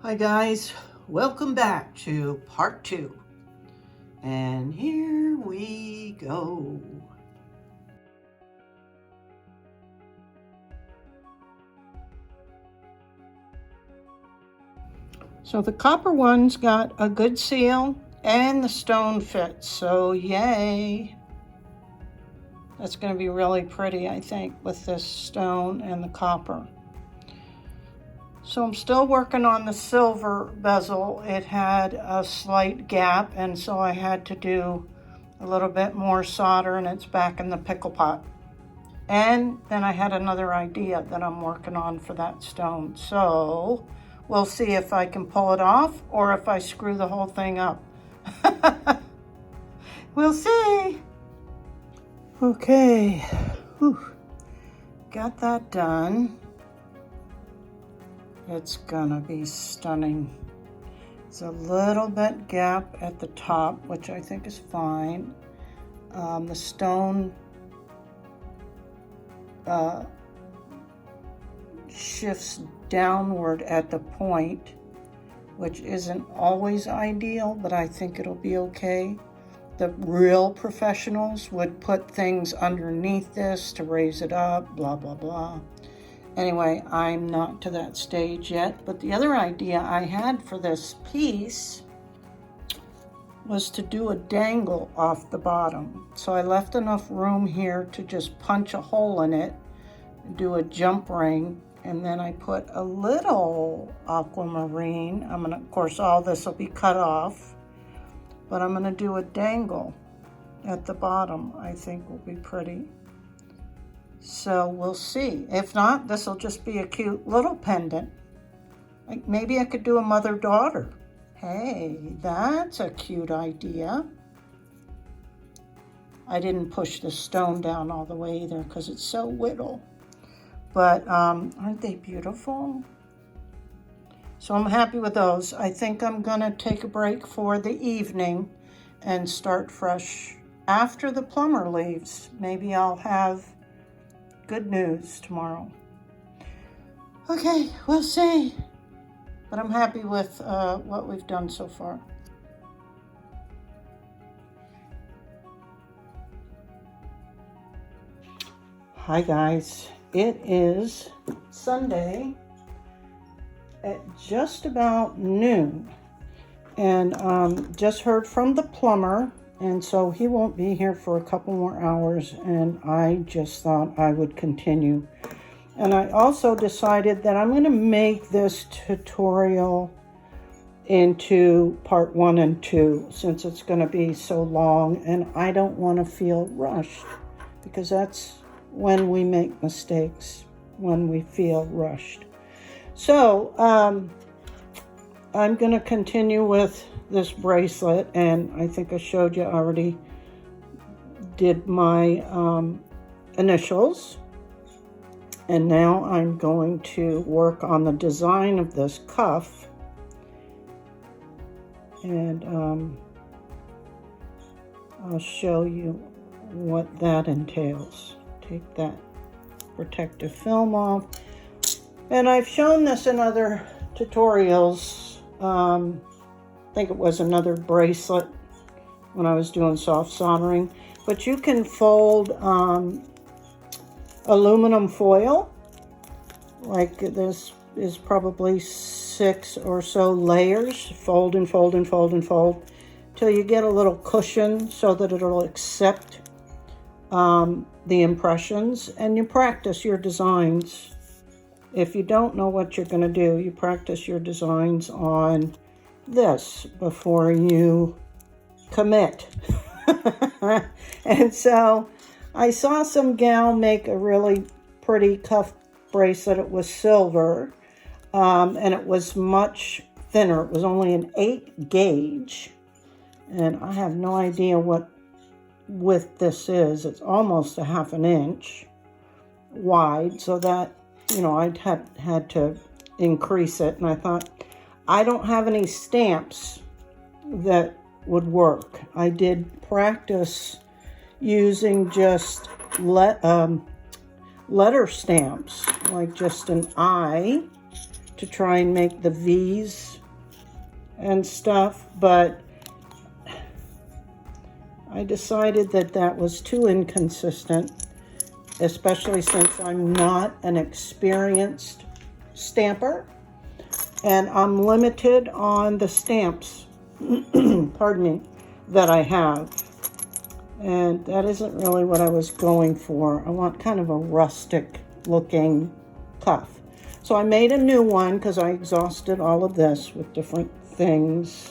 Hi guys, welcome back to part 2. And here we go. So the copper one's got a good seal and the stone fits, so yay. That's going to be really pretty, I think, with this stone and the copper. So I'm still working on the silver bezel. It had a slight gap, and so I had to do a little bit more solder, and it's back in the pickle pot. And then I had another idea that I'm working on for that stone. So we'll see if I can pull it off or if I screw the whole thing up. We'll see. Okay, whew. Got that done. It's gonna be stunning. It's a little bit gap at the top, which I think is fine. The stone shifts downward at the point, which isn't always ideal, but I think it'll be okay. The real professionals would put things underneath this to raise it up, blah, blah, blah. Anyway, I'm not to that stage yet, but the other idea I had for this piece was to do a dangle off the bottom. So I left enough room here to just punch a hole in it, do a jump ring, and then I put a little aquamarine. Of course, all this will be cut off, but I'm gonna do a dangle at the bottom. I think will be pretty. So we'll see. If not, this will just be a cute little pendant. Like maybe I could do a mother-daughter. Hey, that's a cute idea. I didn't push the stone down all the way either because it's so little. But aren't they beautiful? So I'm happy with those. I think I'm gonna take a break for the evening and start fresh after the plumber leaves. Maybe I'll have good news tomorrow. Okay, we'll see. But I'm happy with what we've done so far. Hi guys, it is Sunday at just about noon. And just heard from the plumber. And so he won't be here for a couple more hours, and I just thought I would continue. And I also decided that I'm going to make this tutorial into part 1 and 2, since it's going to be so long, and I don't want to feel rushed, because that's when we make mistakes, when we feel rushed. So I'm going to continue with this bracelet, and I think I showed you I already did my initials, and now I'm going to work on the design of this cuff, and I'll show you what that entails. Take that protective film off, and I've shown this in other tutorials. I think it was another bracelet when I was doing soft soldering, but you can fold aluminum foil, like this is probably 6 or so layers, fold and fold and fold and fold till you get a little cushion so that it'll accept the impressions, and you practice your designs. If you don't know what you're going to do, you practice your designs on this before you commit. And so I saw some gal make a really pretty cuff bracelet. It was silver, and it was much thinner. It was only an 8 gauge, and I have no idea what width this is. It's almost a ½ an inch wide, so that, you know, I'd had to increase it, and I thought, I don't have any stamps that would work. I did practice using just letter stamps, like just an I to try and make the V's and stuff, but I decided that that was too inconsistent, especially since I'm not an experienced stamper and I'm limited on the stamps, pardon me, that I have. And that isn't really what I was going for. I want kind of a rustic looking cuff. So I made a new one because I exhausted all of this with different things.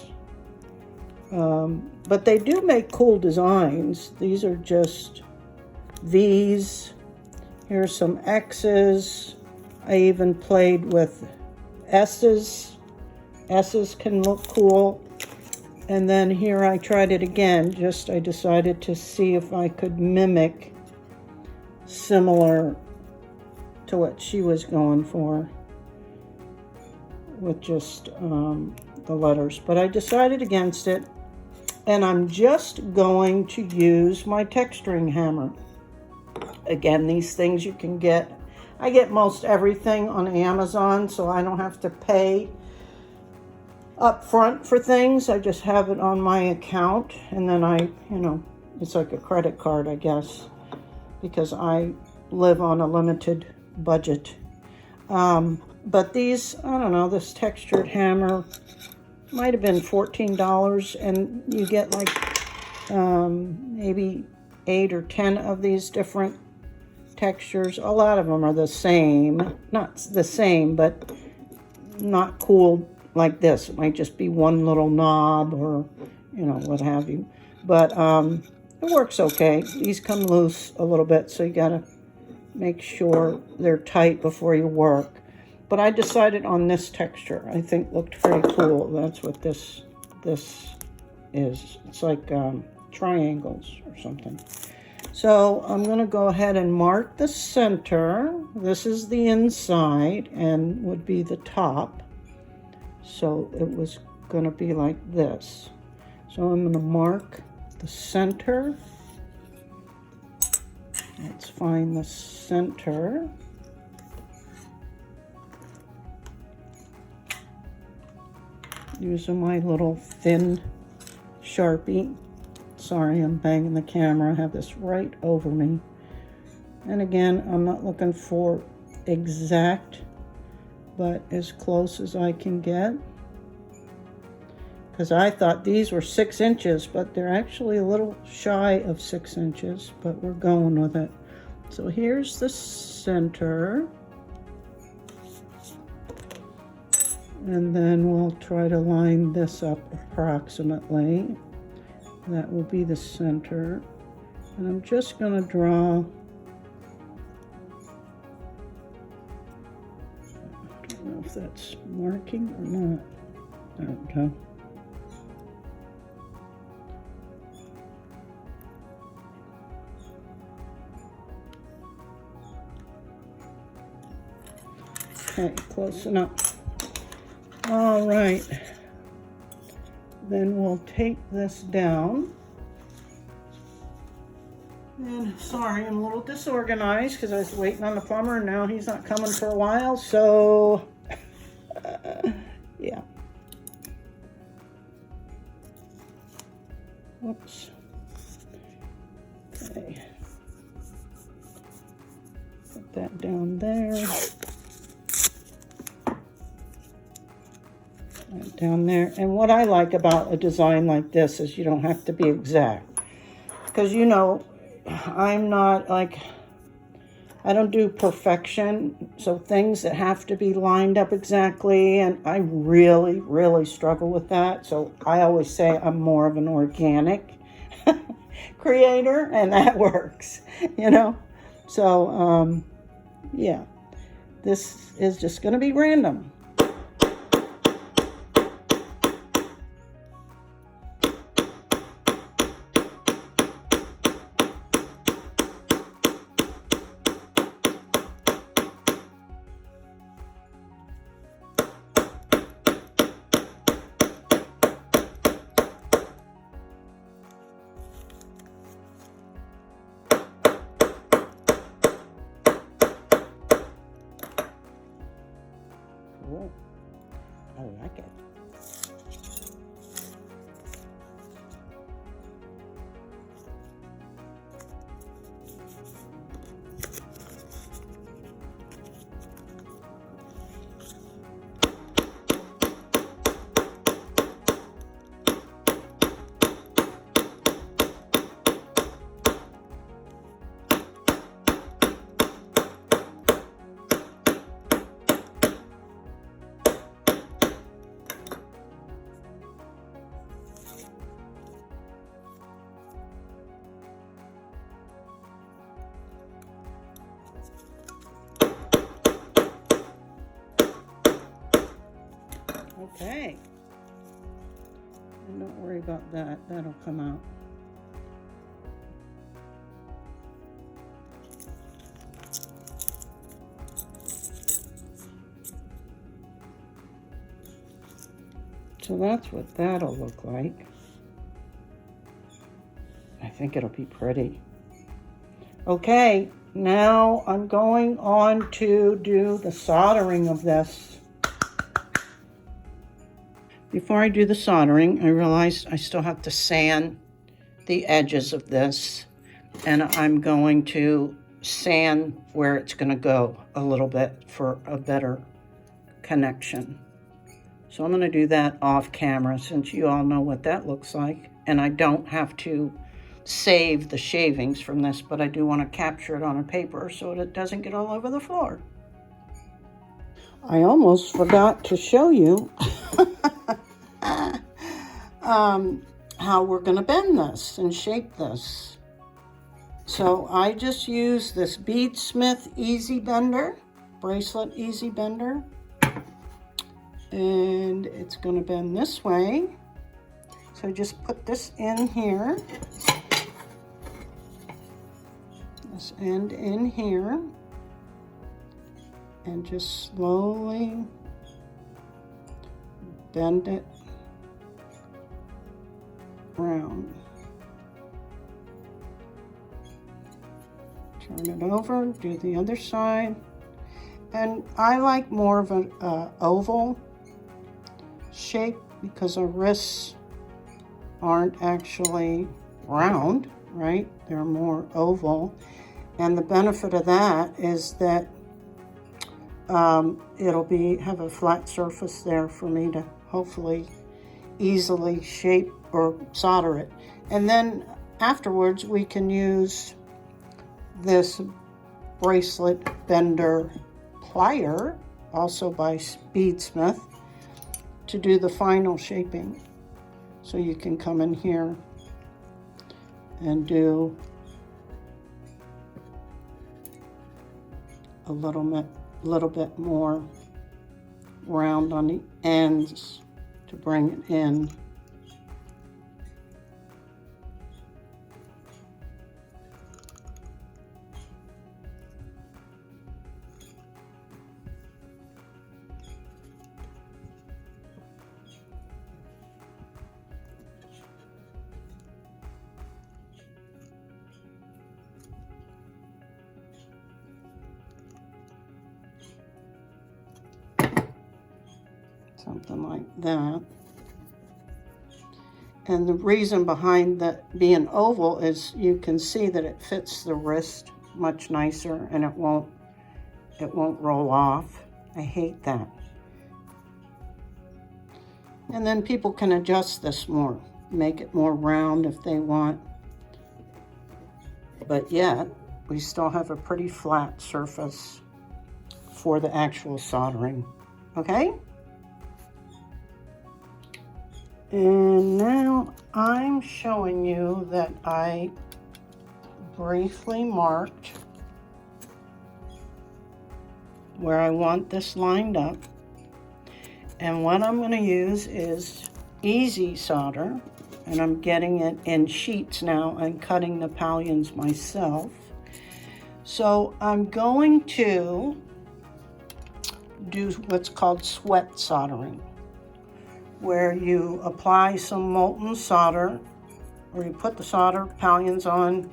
But they do make cool designs. These are just V's. Here's some X's. I even played with S's. S's can look cool. And then here I tried it again. I decided to see if I could mimic similar to what she was going for with just the letters. But I decided against it. And I'm just going to use my texturing hammer. Again, these things you can get. I get most everything on Amazon, so I don't have to pay up front for things. I just have it on my account, and then it's like a credit card, I guess, because I live on a limited budget. But these, I don't know, this textured hammer might have been $14, and you get like maybe 8 or 10 of these different textures. A lot of them are the same, not the same, but not cool like this. It might just be one little knob or, what have you. But it works okay. These come loose a little bit, so you gotta make sure they're tight before you work. But I decided on this texture. I think looked pretty cool. That's what this is. It's like triangles or something. So I'm going to go ahead and mark the center. This is the inside and would be the top. So it was going to be like this. So I'm going to mark the center. Let's find the center. Using my little thin Sharpie. Sorry, I'm banging the camera. I have this right over me. And again, I'm not looking for exact, but as close as I can get. Because I thought these were 6 inches, but they're actually a little shy of 6 inches, but we're going with it. So here's the center. And then we'll try to line this up approximately. That will be the center. And I'm just going to draw, I don't know if that's marking or not. There we go. Okay, close enough. All right, then we'll take this down. And sorry, I'm a little disorganized because I was waiting on the plumber and now he's not coming for a while, so yeah. Oops. Okay. Put that down there. Down there. And what I like about a design like this is you don't have to be exact, because I'm not like, I don't do perfection, so things that have to be lined up exactly, and I really struggle with that. So I always say I'm more of an organic creator, and that works, so yeah, this is just going to be random. Okay. And don't worry about that. That'll come out. So that's what that'll look like. I think it'll be pretty. Okay, now I'm going on to do the soldering of this. Before I do the soldering, I realized I still have to sand the edges of this, and I'm going to sand where it's going to go a little bit for a better connection. So I'm going to do that off camera since you all know what that looks like, and I don't have to save the shavings from this, but I do want to capture it on a paper so that it doesn't get all over the floor. I almost forgot to show you how we're going to bend this and shape this. So I just use this BeadSmith Easy Bender, Bracelet Easy Bender, and it's going to bend this way. So just put this in here, this end in here, and just slowly bend it around. Turn it over, do the other side. And I like more of an oval shape because our wrists aren't actually round, right? They're more oval. And the benefit of that is that it'll have a flat surface there for me to hopefully easily shape or solder it. And then afterwards we can use this bracelet bender plier, also by BeadSmith, to do the final shaping. So you can come in here and do a little bit more round on the ends to bring it in. Something like that. And the reason behind that being oval is you can see that it fits the wrist much nicer and it won't roll off. I hate that. And then people can adjust this more, make it more round if they want. But yet, we still have a pretty flat surface for the actual soldering, okay? And now I'm showing you that I briefly marked where I want this lined up. And what I'm going to use is easy solder, and I'm getting it in sheets now and cutting the pallions myself. So I'm going to do what's called sweat soldering, where you apply some molten solder, or you put the solder pallions on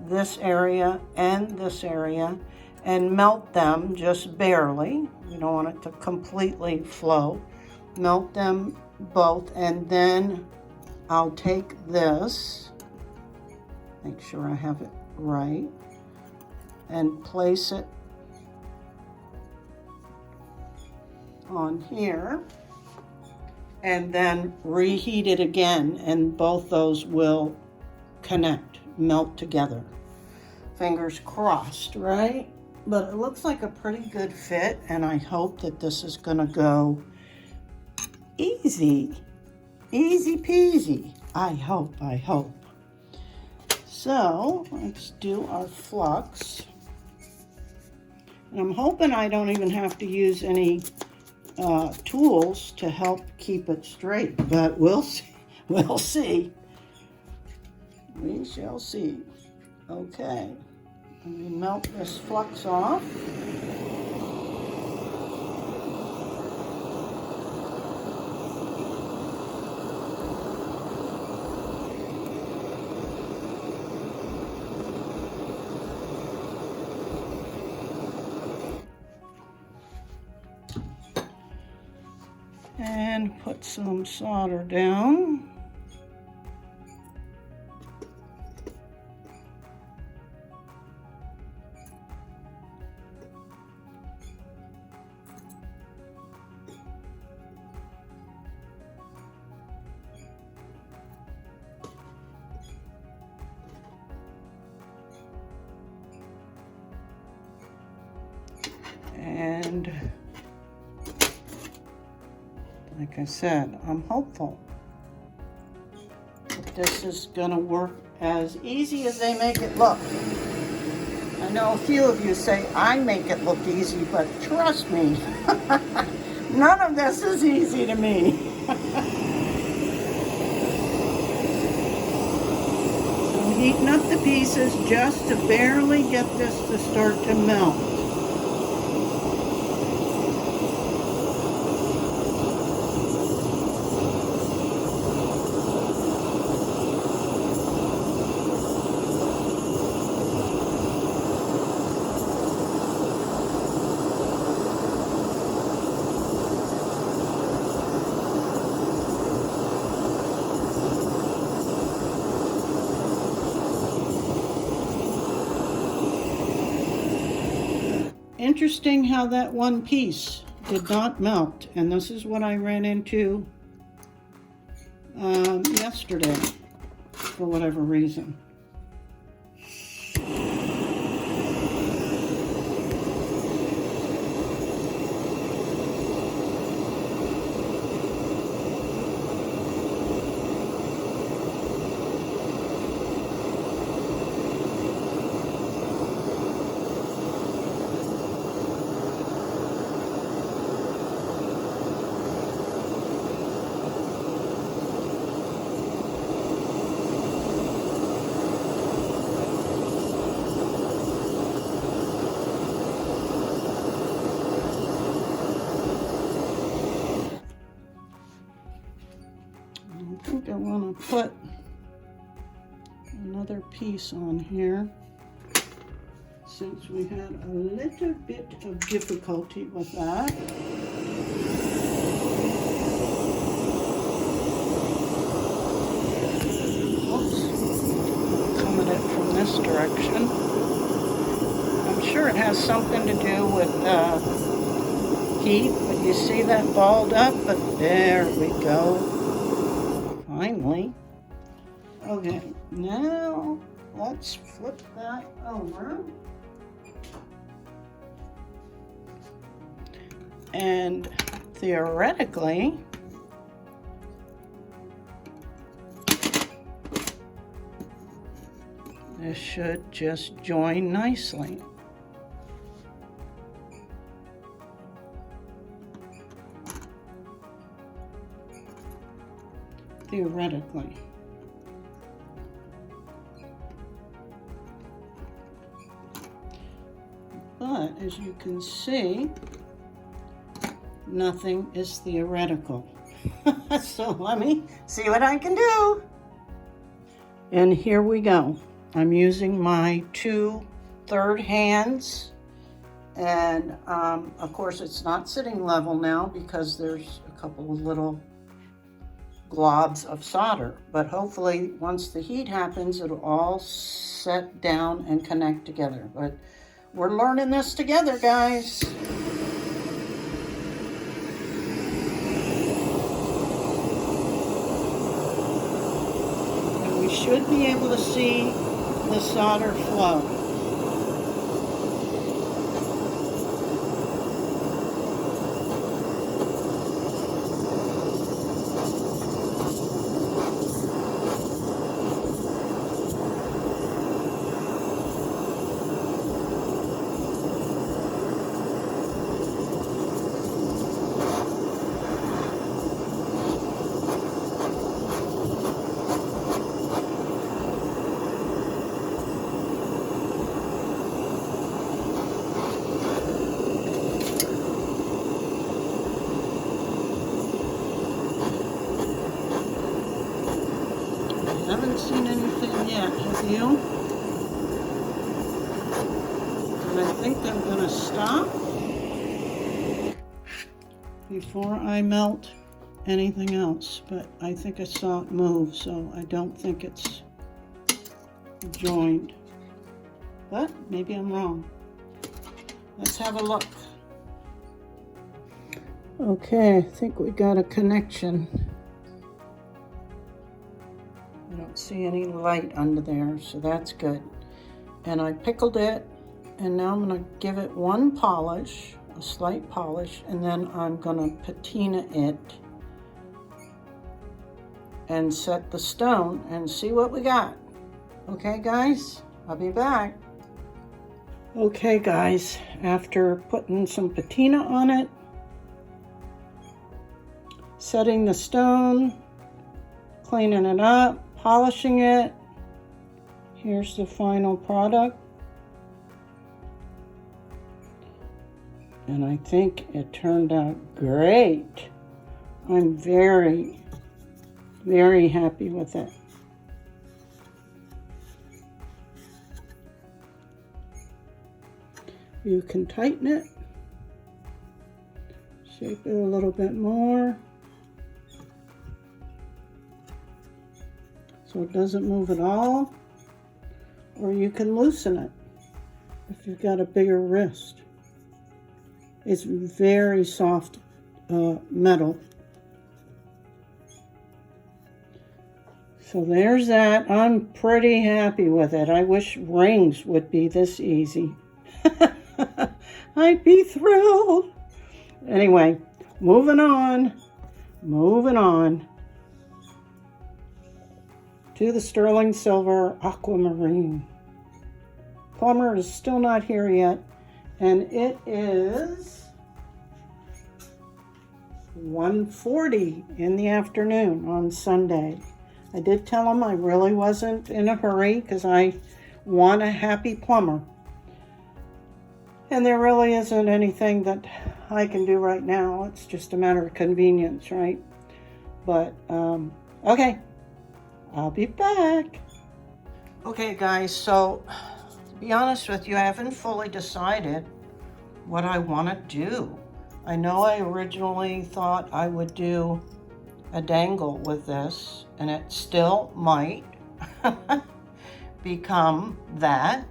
this area and this area and melt them just barely. You don't want it to completely flow. Melt them both, and then I'll take this, make sure I have it right, and place it on here, and then reheat it again, and both those will connect, melt together. Fingers crossed, right? But it looks like a pretty good fit, and I hope that this is gonna go easy peasy. I hope. So let's do our flux. And I'm hoping I don't even have to use any tools to help keep it straight, but we'll see. We'll see. We shall see. Okay, let me melt this flux off. And put some solder down. And like I said, I'm hopeful that this is gonna work as easy as they make it look. I know a few of you say I make it look easy, but trust me, none of this is easy to me. So heating up the pieces just to barely get this to start to melt. Interesting how that one piece did not melt, and this is what I ran into yesterday for whatever reason. I think I want to put another piece on here since we had a little bit of difficulty with that. Oops, coming in from this direction. I'm sure it has something to do with heat, but you see that balled up, but there we go. Finally. Okay, now let's flip that over. And theoretically, this should just join nicely. Theoretically. But as you can see, nothing is theoretical. So let me see what I can do. And here we go. I'm using my 2 third hands. And of course it's not sitting level now because there's a couple of little globs of solder, but hopefully once the heat happens it'll all set down and connect together. But we're learning this together, guys. And we should be able to see the solder flow. Haven't seen anything yet, have you? And I think I'm gonna stop before I melt anything else, but I think I saw it move, so I don't think it's joined. But maybe I'm wrong. Let's have a look. Okay, I think we got a connection. I don't see any light under there, so that's good. And I pickled it, and now I'm gonna give it one polish, a slight polish, and then I'm gonna patina it and set the stone and see what we got. Okay, guys, I'll be back. Okay, guys, after putting some patina on it, setting the stone, cleaning it up, polishing it, here's the final product. And I think it turned out great. I'm very, very happy with it. You can tighten it, shape it a little bit more so it doesn't move at all, or you can loosen it if you've got a bigger wrist. It's very soft metal. So there's that. I'm pretty happy with it. I wish rings would be this easy. I'd be thrilled. Anyway, moving on to the sterling silver aquamarine. Plumber is still not here yet, and it is 1:40 in the afternoon on Sunday. I did tell him I really wasn't in a hurry because I want a happy plumber. And there really isn't anything that I can do right now. It's just a matter of convenience, right? But, okay, I'll be back. Okay, guys, so to be honest with you, I haven't fully decided what I want to do. I know I originally thought I would do a dangle with this, and it still might become that.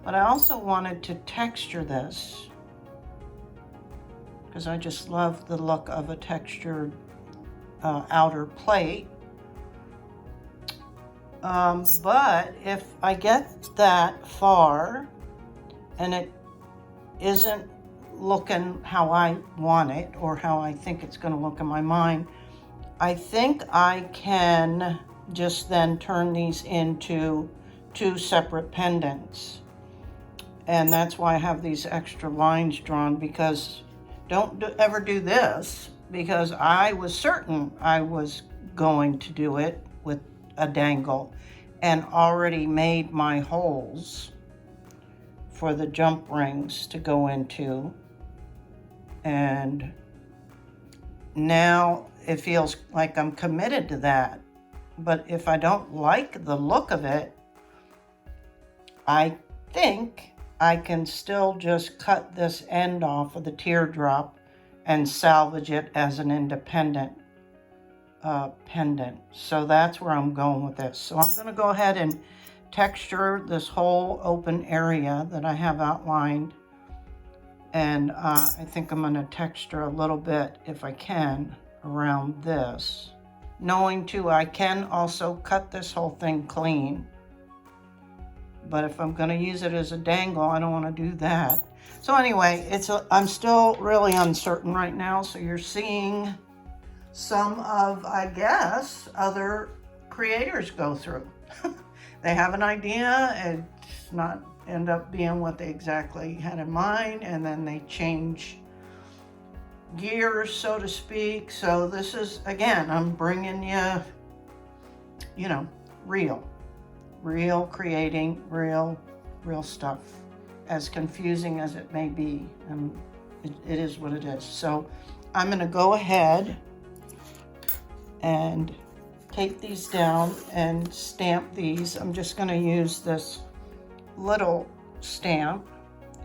But I also wanted to texture this because I just love the look of a textured outer plate. But if I get that far and it isn't looking how I want it or how I think it's going to look in my mind, I think I can just then turn these into two separate pendants. And that's why I have these extra lines drawn, because don't ever do this, because I was certain I was going to do it with a dangle and already made my holes for the jump rings to go into. And now it feels like I'm committed to that. But if I don't like the look of it, I think I can still just cut this end off of the teardrop and salvage it as an independent pendant. So that's where I'm going with this. So I'm going to go ahead and texture this whole open area that I have outlined. And I think I'm going to texture a little bit, if I can, around this. Knowing too, I can also cut this whole thing clean. But if I'm going to use it as a dangle, I don't want to do that. So anyway, I'm still really uncertain right now. So you're seeing some of, I guess, other creators go through. They have an idea, it's not end up being what they exactly had in mind, and then they change gears, so to speak. So this is, again, I'm bringing you know, real creating real stuff, as confusing as it may be, and it is what it is. So I'm going to go ahead and take these down and stamp these. I'm just going to use this little stamp.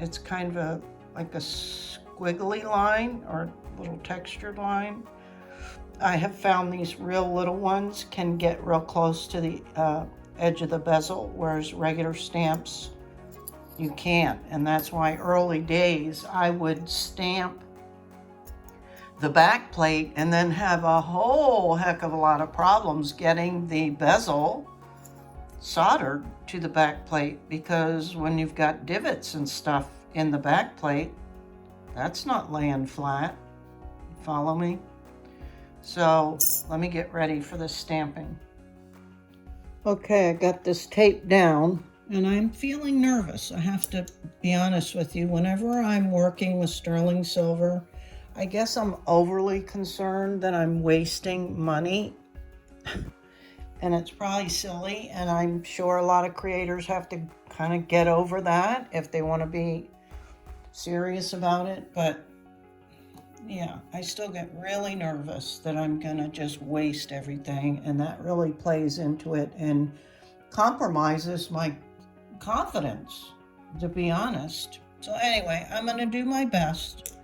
It's kind of like a squiggly line or little textured line. I have found these real little ones can get real close to the edge of the bezel, whereas regular stamps you can't. And that's why early days I would stamp the back plate and then have a whole heck of a lot of problems getting the bezel soldered to the back plate, because when you've got divots and stuff in the back plate, that's not laying flat. Follow me? So let me get ready for the stamping. Okay, I got this tape down and I'm feeling nervous. I have to be honest with you. Whenever I'm working with sterling silver, I guess I'm overly concerned that I'm wasting money. And it's probably silly, and I'm sure a lot of creators have to kind of get over that if they want to be serious about it. But yeah, I still get really nervous that I'm gonna just waste everything, and that really plays into it and compromises my confidence, to be honest. So anyway, I'm gonna do my best,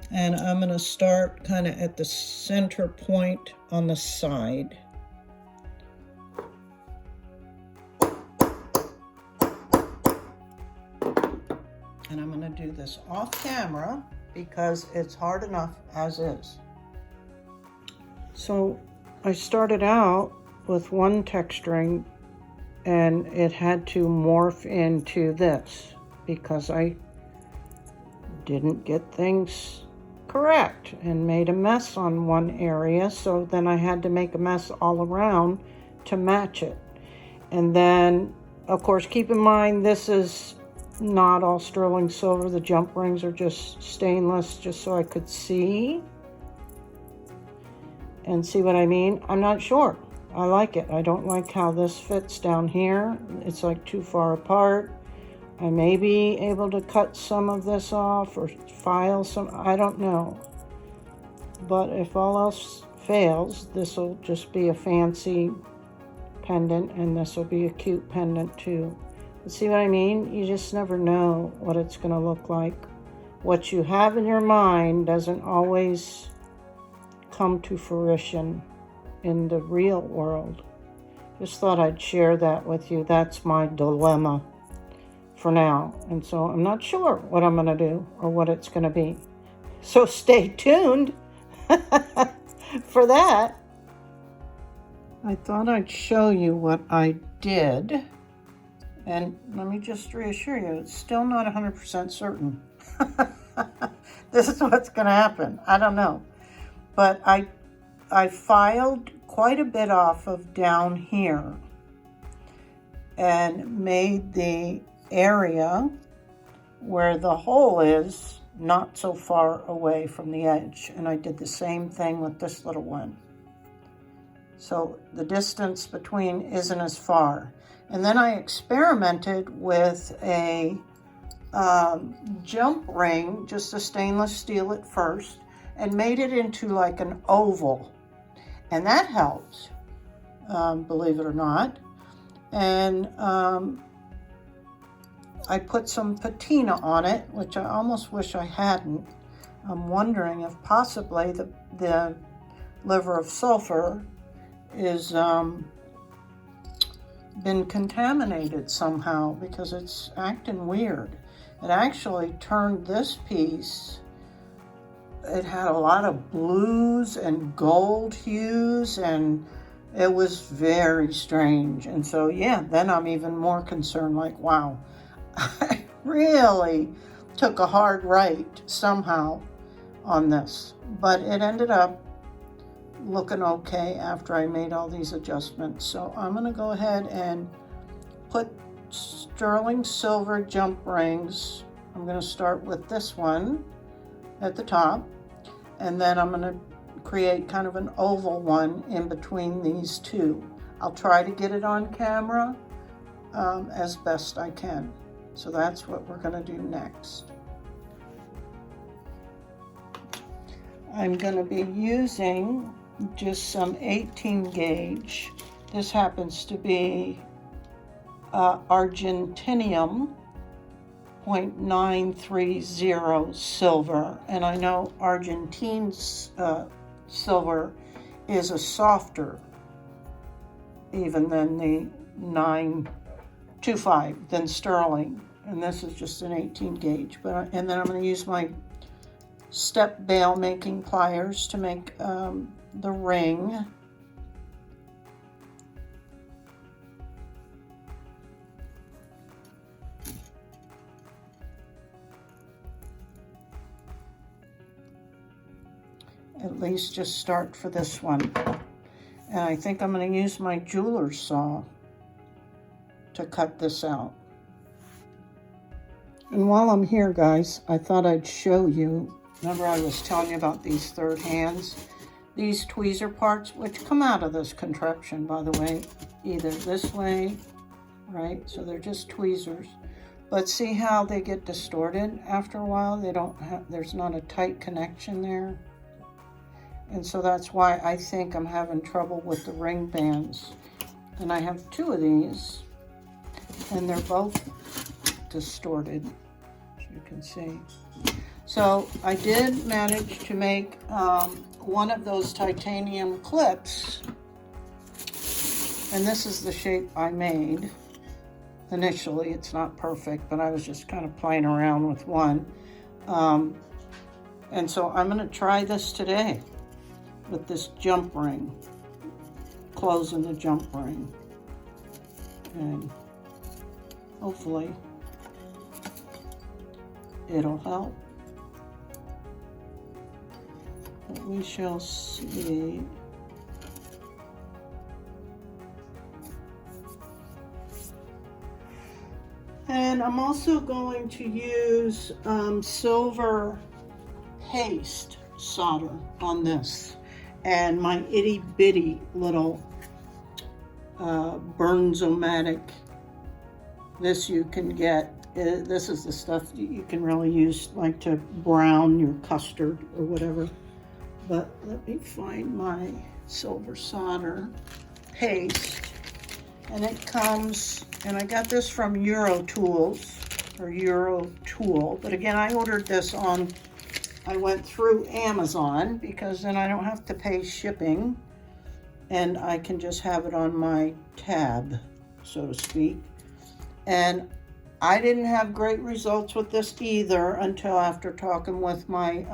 and I'm gonna start kind of at the center point on the side. And I'm going to do this off camera because it's hard enough as is. So I started out with one texturing and it had to morph into this because I didn't get things correct and made a mess on one area. So then I had to make a mess all around to match it. And then, of course, keep in mind this is not all sterling silver. The jump rings are just stainless, just so I could see and see what I mean. I'm not sure. I like it. I don't like how this fits down here. It's like too far apart. I may be able to cut some of this off or file some, I don't know. But if all else fails, this will just be a fancy pendant, and this will be a cute pendant too. See what I mean? You just never know what it's going to look like. What you have in your mind doesn't always come to fruition in the real world. Just thought I'd share that with you. That's my dilemma for now. And so I'm not sure what I'm going to do or what it's going to be. So stay tuned for that. I thought I'd show you what I did. And let me just reassure you, it's still not 100% certain. This is what's going to happen. I don't know. But I filed quite a bit off of down here and made the area where the hole is not so far away from the edge. And I did the same thing with this little one. So the distance between isn't as far. And then I experimented with a jump ring, just a stainless steel at first, and made it into like an oval. And that helped, believe it or not. And I put some patina on it, which I almost wish I hadn't. I'm wondering if possibly the liver of sulfur is been contaminated somehow, because it's acting weird. It actually turned this piece, it had a lot of blues and gold hues, and it was very strange. And so yeah, then I'm even more concerned, like, wow, I really took a hard right somehow on this. But it ended up looking okay after I made all these adjustments. So I'm going to go ahead and put sterling silver jump rings. I'm going to start with this one at the top, and then I'm going to create kind of an oval one in between these two. I'll try to get it on camera as best I can. So that's what we're going to do next. I'm going to be using just some 18 gauge. This happens to be Argentium 0.930 silver, and I know Argentine silver is a softer even than the 925 than sterling, and this is just an 18 gauge. And then I'm going to use my step bail making pliers to make the ring. At least just start for this one. And I think I'm going to use my jeweler's saw to cut this out. And while I'm here, guys, I thought I'd show you, remember I was telling you about these third hands? These tweezer parts, which come out of this contraption, by the way, either this way, right? So they're just tweezers. But see how they get distorted after a while? They don't have, there's not a tight connection there. And so that's why I think I'm having trouble with the ring bands. And I have two of these, and they're both distorted, as you can see. So I did manage to make one of those titanium clips, and this is the shape I made. Initially, it's not perfect, but I was just kind of playing around with one. And so I'm gonna try this today with this jump ring, closing the jump ring, and hopefully it'll help, but we shall see. And I'm also going to use silver paste solder on this, and my itty bitty little Bernzomatic. This you can get, this is the stuff that you can really use like to brown your custard or whatever. But let me find my silver solder paste, and it comes, and I got this from Euro Tools or Euro Tool, but again I ordered this on, I went through Amazon because then I don't have to pay shipping and I can just have it on my tab, so to speak. And I didn't have great results with this either until after talking with my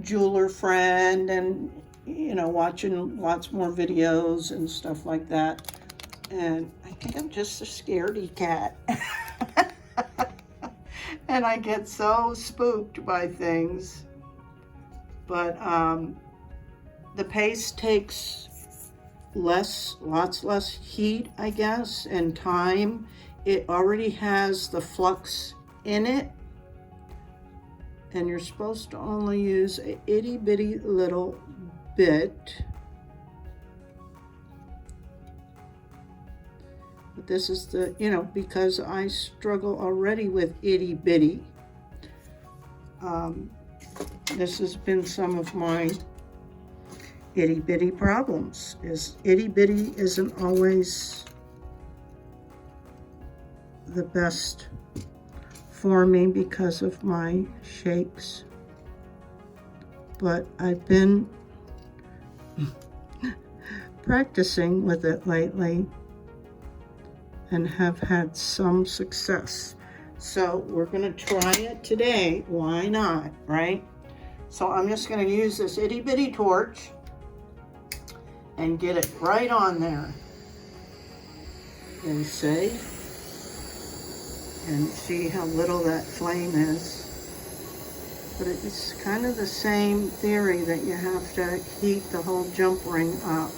jeweler friend and, you know, watching lots more videos and stuff like that. And I think I'm just a scaredy cat. And I get so spooked by things. But the paste takes lots less heat, I guess, and time. It already has the flux in it. And you're supposed to only use a itty bitty little bit. But this is the, you know, because I struggle already with itty bitty. This has been some of my itty bitty problems, is itty bitty isn't always the best for me because of my shakes. But I've been practicing with it lately and have had some success. So we're gonna try it today. Why not, right? So I'm just gonna use this itty bitty torch and get it right on there. They say, and see how little that flame is. But it's kind of the same theory that you have to heat the whole jump ring up.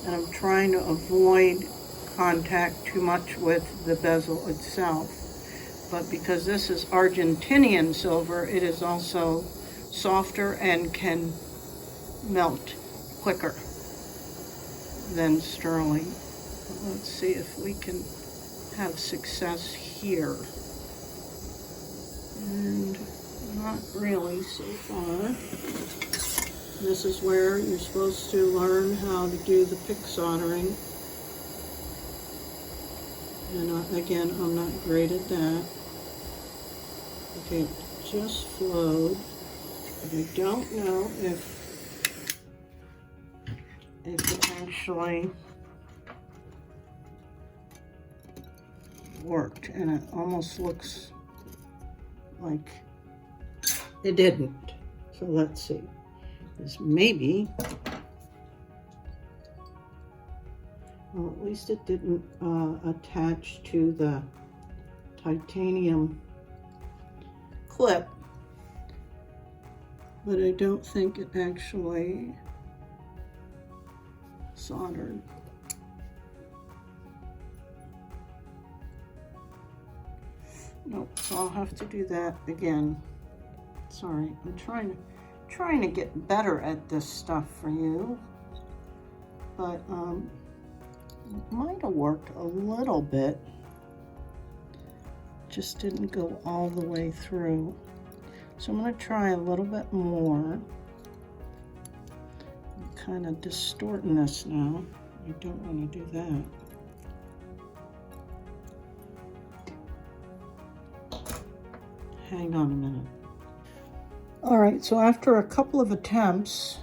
And I'm trying to avoid contact too much with the bezel itself. But because this is Argentinian silver, it is also softer and can melt quicker than sterling. But let's see if we can have success here. And not really so far. This is where you're supposed to learn how to do the pick soldering. And again, I'm not great at that. Okay, it just flowed. But I don't know if it actually worked. And it almost looks like it didn't. So let's see. This maybe, well, at least it didn't attach to the titanium clip, but I don't think it actually soldered. Nope, so I'll have to do that again. Sorry, I'm trying to get better at this stuff for you, but it might have worked a little bit, just didn't go all the way through. So I'm going to try a little bit more. I'm kind of distorting this now. You don't want to do that. Hang on a minute. All right, so after a couple of attempts,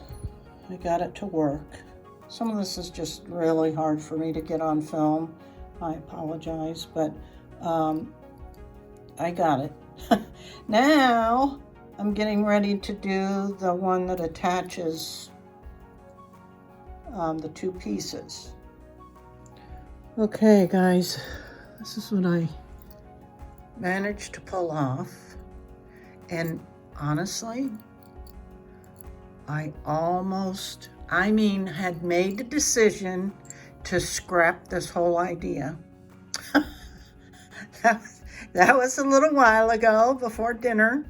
I got it to work. Some of this is just really hard for me to get on film. I apologize, but I got it. Now I'm getting ready to do the one that attaches the two pieces. Okay, guys, this is what I managed to pull off. And honestly, I had made the decision to scrap this whole idea. That was a little while ago before dinner,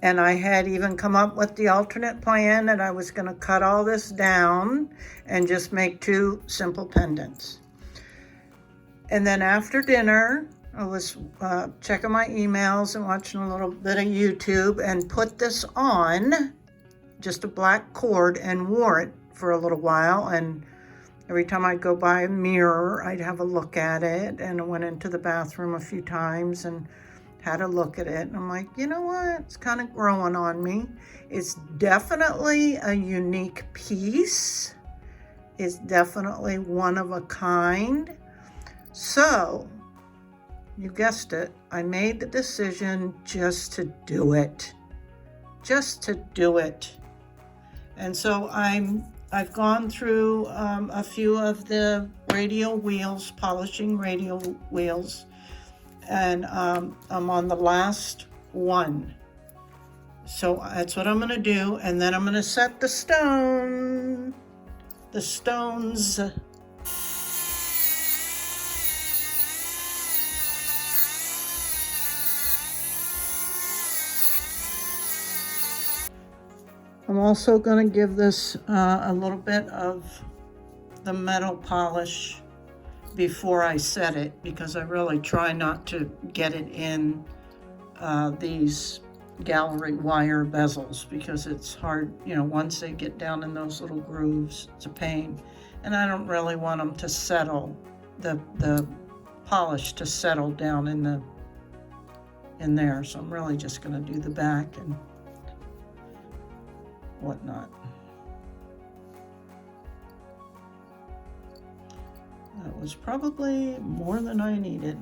and I had even come up with the alternate plan that I was going to cut all this down and just make two simple pendants. And then after dinner, I was checking my emails and watching a little bit of YouTube and put this on, just a black cord, and wore it for a little while. And every time I'd go by a mirror, I'd have a look at it. And I went into the bathroom a few times and had a look at it. And I'm like, you know what? It's kind of growing on me. It's definitely a unique piece. It's definitely one of a kind. So, you guessed it, I made the decision just to do it. Just to do it. And so I've gone through a few of the radial wheels, polishing radial wheels, and I'm on the last one. So that's what I'm going to do, and then I'm going to set the stones. I'm also going to give this a little bit of the metal polish before I set it, because I really try not to get it in these gallery wire bezels, because it's hard, you know, once they get down in those little grooves, it's a pain. And I don't really want them to settle, the polish to settle down in there. So I'm really just going to do the back and whatnot. That was probably more than I needed.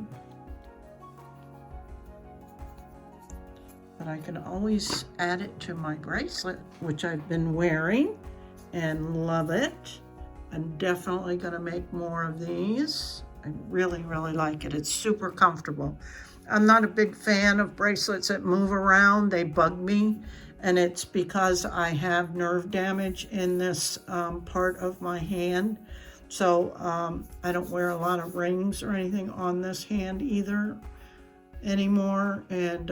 But I can always add it to my bracelet, which I've been wearing and love it. I'm definitely going to make more of these. I really, really like it. It's super comfortable. I'm not a big fan of bracelets that move around. They bug me. And it's because I have nerve damage in this part of my hand. So I don't wear a lot of rings or anything on this hand either anymore. And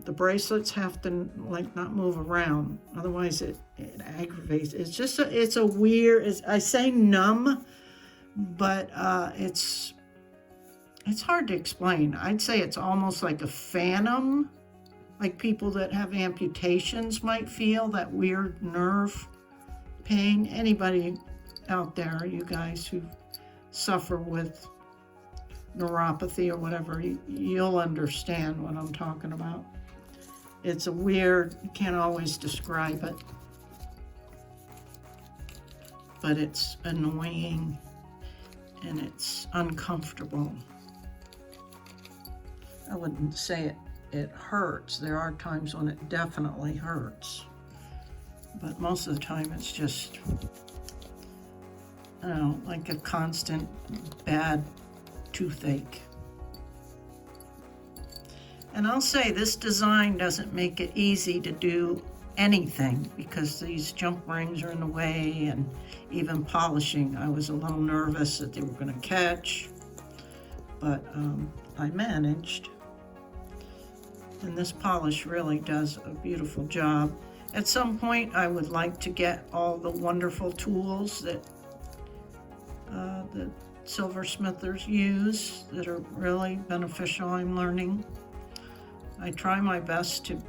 the bracelets have to like not move around. Otherwise it aggravates. It's just, it's a weird, I say numb, but it's hard to explain. I'd say it's almost like a phantom. Like people that have amputations might feel that weird nerve pain. Anybody out there, you guys who suffer with neuropathy or whatever, you'll understand what I'm talking about. It's a weird, you can't always describe it, but it's annoying and it's uncomfortable. I wouldn't say it hurts. There are times when it definitely hurts, but most of the time it's just, I don't know, like a constant bad toothache. And I'll say this design doesn't make it easy to do anything because these jump rings are in the way, and even polishing, I was a little nervous that they were going to catch, but I managed. And this polish really does a beautiful job. At some point, I would like to get all the wonderful tools that the silversmithers use that are really beneficial. I'm learning. I try my best to,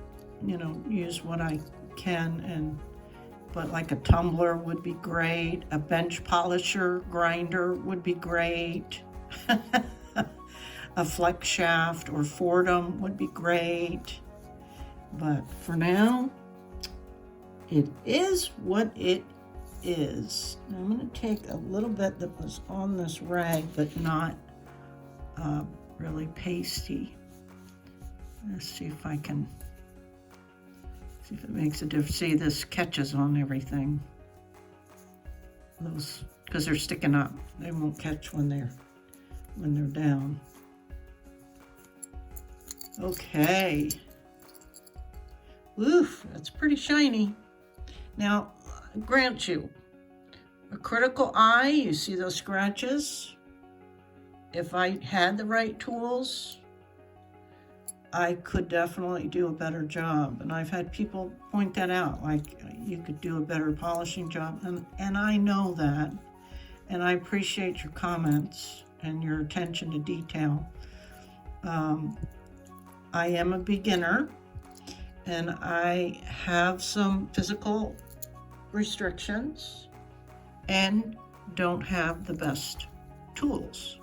use what I can, but like a tumbler would be great. A bench polisher grinder would be great. A flex shaft or Fordham would be great. But for now, it is what it is. Now I'm going to take a little bit that was on this rag, but not really pasty. Let's see if I can, see if it makes a difference. See, this catches on everything. Those, because they're sticking up. They won't catch when they're down. Okay. Oof, that's pretty shiny. Now, grant you, a critical eye, you see those scratches? If I had the right tools, I could definitely do a better job. And I've had people point that out, like you could do a better polishing job. And I know that. And I appreciate your comments and your attention to detail. I am a beginner and I have some physical restrictions and don't have the best tools.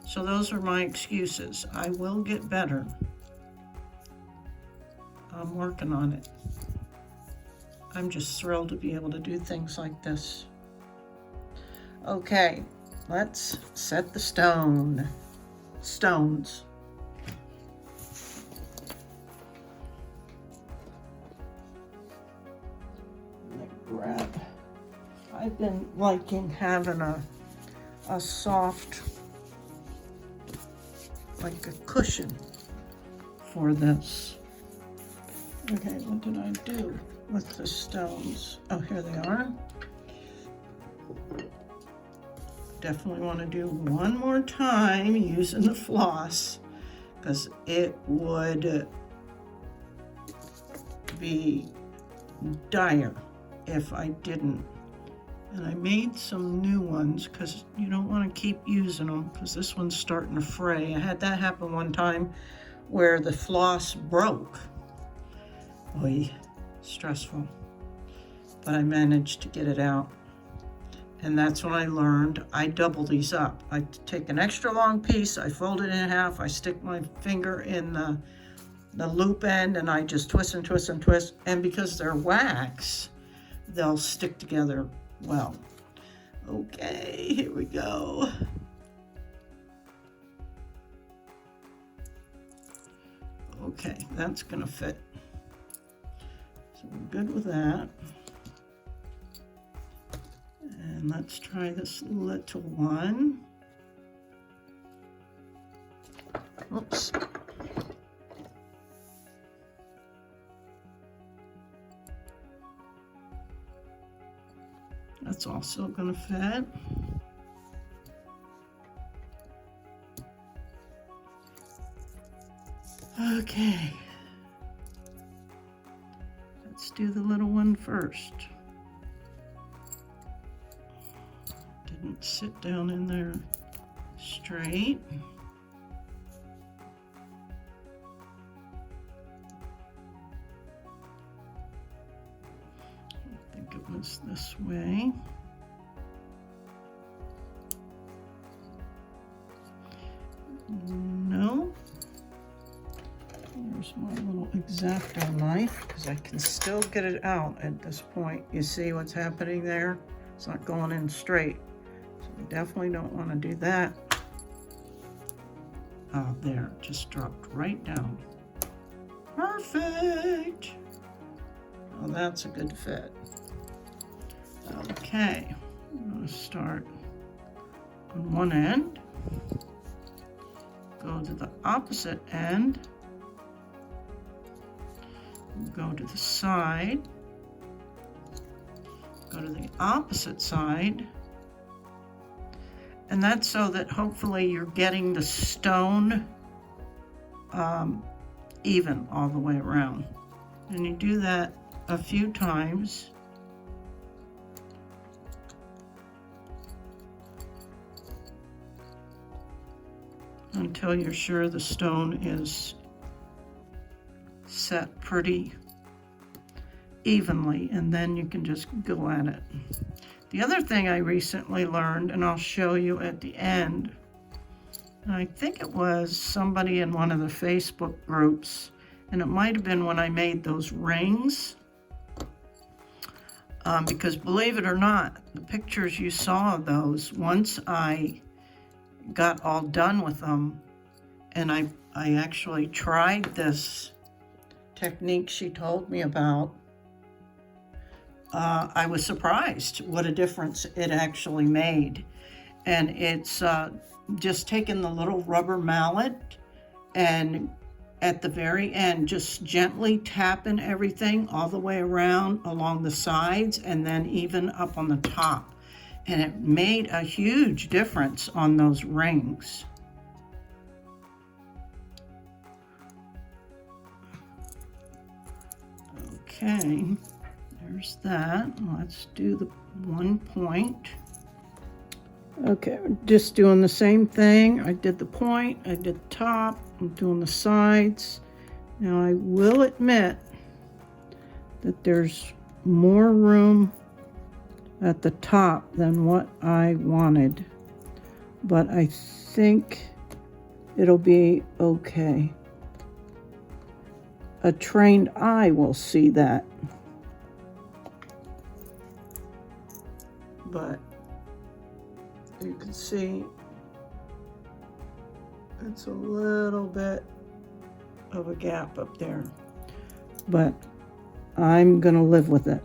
So those are my excuses. I will get better. I'm working on it. I'm just thrilled to be able to do things like this. Okay, let's set the stones. I've been liking having a soft, like a cushion for this. Okay, what did I do with the stones? Oh, here they are. Definitely want to do one more time using the floss, because it would be dire if I didn't. And I made some new ones because you don't want to keep using them, because this one's starting to fray. I had that happen one time where the floss broke. Oy, stressful. But I managed to get it out. And that's when I learned I double these up. I take an extra long piece, I fold it in half, I stick my finger in the loop end, and I just twist and twist and twist. And because they're wax, they'll stick together well. Okay, here we go. Okay, that's gonna fit. So we're good with that. And let's try this little one. Oops. That's also going to fit. Okay. Let's do the little one first. Didn't sit down in there straight. I think it would is this way. No. Here's my little X-Acto knife, because I can still get it out at this point. You see what's happening there? It's not going in straight. So we definitely don't want to do that. Oh, there, it just dropped right down. Perfect. Oh, that's a good fit. Okay, I'm going to start on one end, go to the opposite end, go to the side, go to the opposite side, and that's so that hopefully you're getting the stone even all the way around. And you do that a few times. Until you're sure the stone is set pretty evenly, and then you can just go at it. The other thing I recently learned, and I'll show you at the end, and I think it was somebody in one of the Facebook groups, and it might have been when I made those rings, because believe it or not, the pictures you saw of those, once I got all done with them, and I actually tried this technique she told me about, I was surprised what a difference it actually made. And it's just taking the little rubber mallet and at the very end just gently tapping everything all the way around along the sides and then even up on the top. And it made a huge difference on those rings. Okay, there's that. Let's do the one point. Okay, just doing the same thing. I did the point, I did the top, I'm doing the sides. Now I will admit that there's more room at the top than what I wanted, but I think it'll be okay. A trained eye will see that, but you can see it's a little bit of a gap up there, but I'm gonna live with it.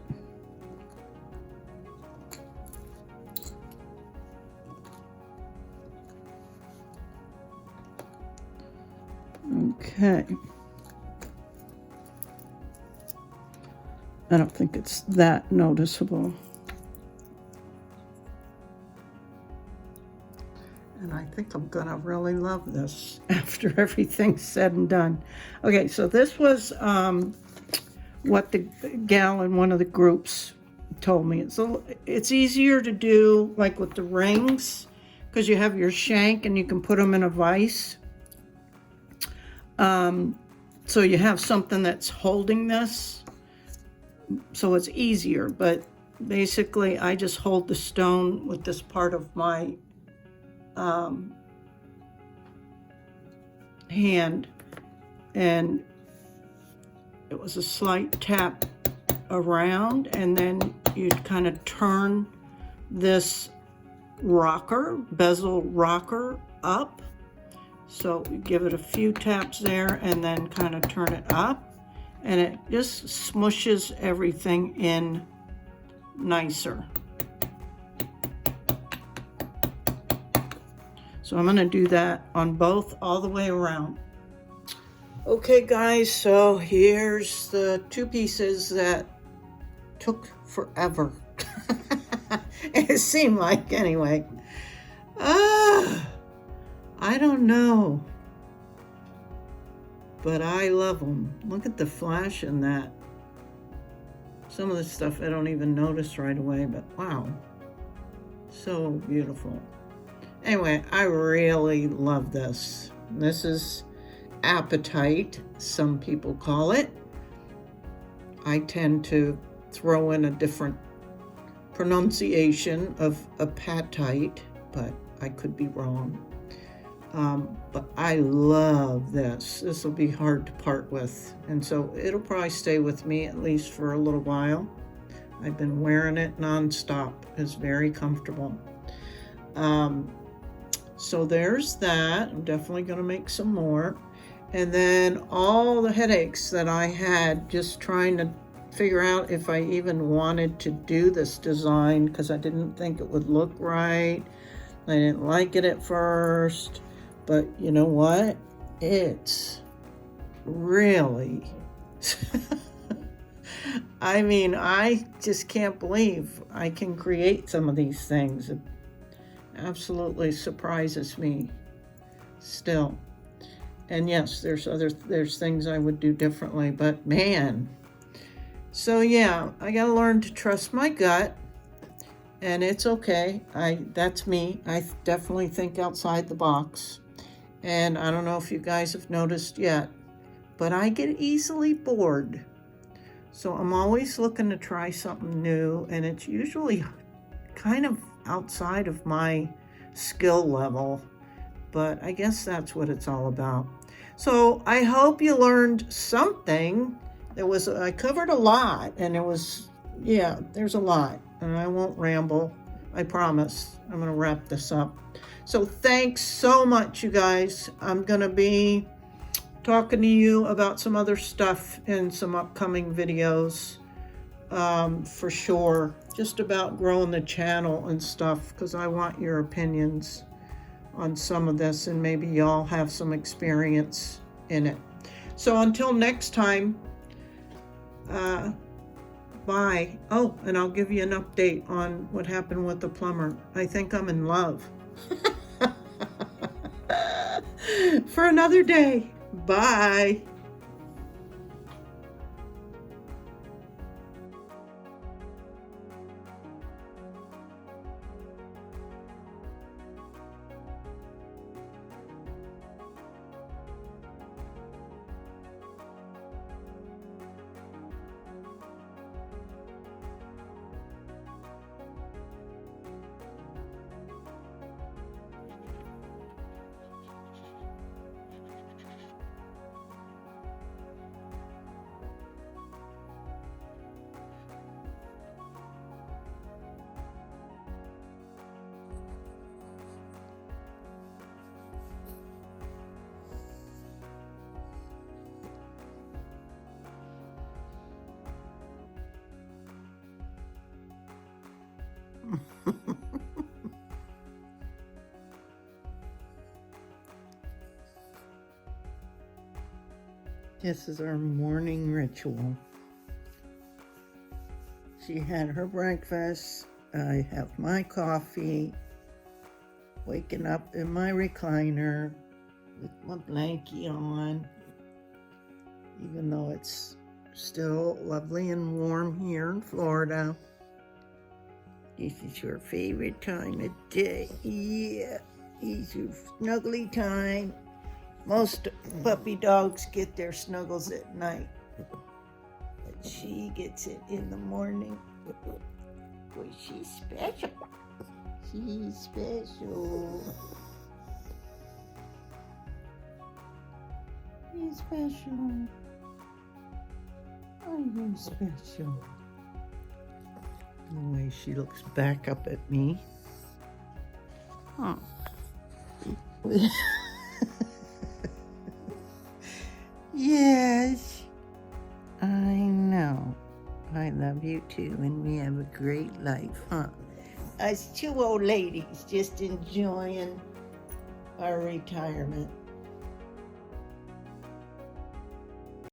Okay. I don't think it's that noticeable. And I think I'm gonna really love this after everything's said and done. Okay, so this was what the gal in one of the groups told me. It's easier to do like with the rings because you have your shank and you can put them in a vise. So you have something that's holding this, so it's easier, but basically I just hold the stone with this part of my hand, and it was a slight tap around, and then you'd kind of turn this rocker, bezel rocker up. So you give it a few taps there and then kind of turn it up, and it just smushes everything in nicer. So I'm going to do that on both all the way around. Okay guys, so here's the two pieces that took forever. It seemed like, anyway. I don't know, but I love them. Look at the flash in that. Some of the stuff I don't even notice right away, but wow, so beautiful. Anyway, I really love this. This is Apatite, some people call it. I tend to throw in a different pronunciation of apatite, but I could be wrong. But I love this. This will be hard to part with, and so it'll probably stay with me at least for a little while. I've been wearing it nonstop. It's very comfortable. So there's that. I'm definitely going to make some more. And then all the headaches that I had just trying to figure out if I even wanted to do this design, because I didn't think it would look right. I didn't like it at first, but you know what? It's really I mean, I just can't believe I can create some of these things. It absolutely surprises me still. And yes, there's things I would do differently, but man. So yeah, I gotta learn to trust my gut, and it's okay. That's me. I definitely think outside the box. And I don't know if you guys have noticed yet, but I get easily bored. So I'm always looking to try something new, and it's usually kind of outside of my skill level, but I guess that's what it's all about. So I hope you learned something. I covered a lot, and there's a lot, and I won't ramble. I promise. I'm gonna wrap this up. So thanks so much, you guys. I'm gonna be talking to you about some other stuff in some upcoming videos, for sure, just about growing the channel and stuff, because I want your opinions on some of this, and maybe y'all have some experience in it. So until next time, bye. Oh, and I'll give you an update on what happened with the plumber. I think I'm in love. For another day. Bye. This is our morning ritual. She had her breakfast. I have my coffee. Waking up in my recliner with my blankie on, even though it's still lovely and warm here in Florida. This is your favorite time of day. Yeah, it's your snuggly time. Most puppy dogs get their snuggles at night, but she gets it in the morning. Boy, she's special. She's special. She's special. I'm special. The way she looks back up at me. Huh. Yes, I know. I love you too, and we have a great life, huh? Us two old ladies just enjoying our retirement.